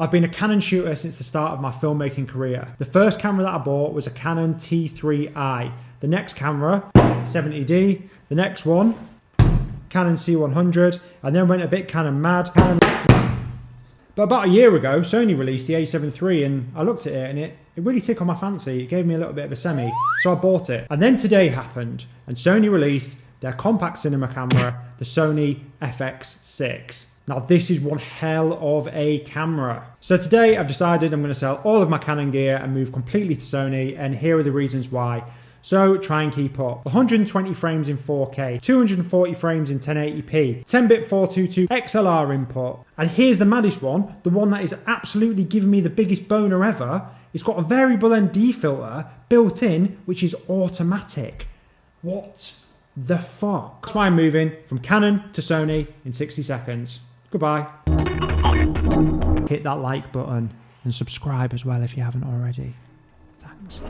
I've been a Canon shooter since the start of my filmmaking career. The first camera that I bought was a Canon T3i. The next camera, 70D. The next one, Canon C100. And then went a bit Canon mad. But about a year ago, Sony released the A7 III and I looked at it and it really tickled my fancy. It gave me a little bit of a semi, so I bought it. And then today happened and Sony released their compact cinema camera, the SONY FX6. Now this is one hell of a camera. So today I've decided I'm going to sell all of my Canon gear and move completely to Sony, and here are the reasons why. So try and keep up. 120 frames in 4K, 240 frames in 1080p, 10-bit 422 XLR input. And here's the maddest one, the one that is absolutely giving me the biggest boner ever. It's got a variable ND filter built in, which is automatic. What the fuck? That's why I'm moving from Canon to Sony in 60 seconds. Goodbye. Hit that like button and subscribe as well if you haven't already. Thanks.